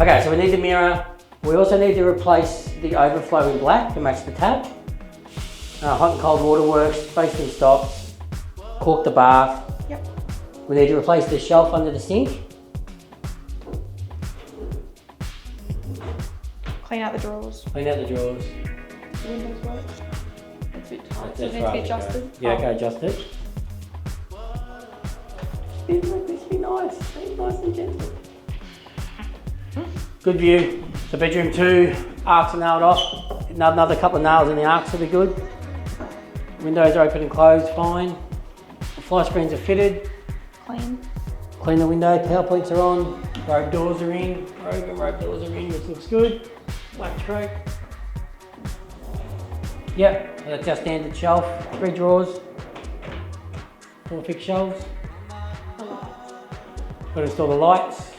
Okay, so we need the mirror. We also need to replace the overflow in black to match the tap. Hot and cold water works, basement stops, cork the bath. Yep. We need to replace the shelf under the sink. Clean out the drawers. Clean out the drawers. The windows work. It's a bit tight. So it That's needs to be right, adjusted. Yeah, okay, adjust it. This be nice. Be nice and gentle. Good view. So bedroom 2, arcs are nailed off. Another couple of nails in the arcs will be good. Windows are open and closed, fine. The fly screens are fitted. Clean. Clean the window, power points are on. Robe doors are in. Robe and robe doors are in, which looks good. Black stroke. Yep, so that's our standard shelf. 3 drawers. 4 fixed shelves. Got to install the lights.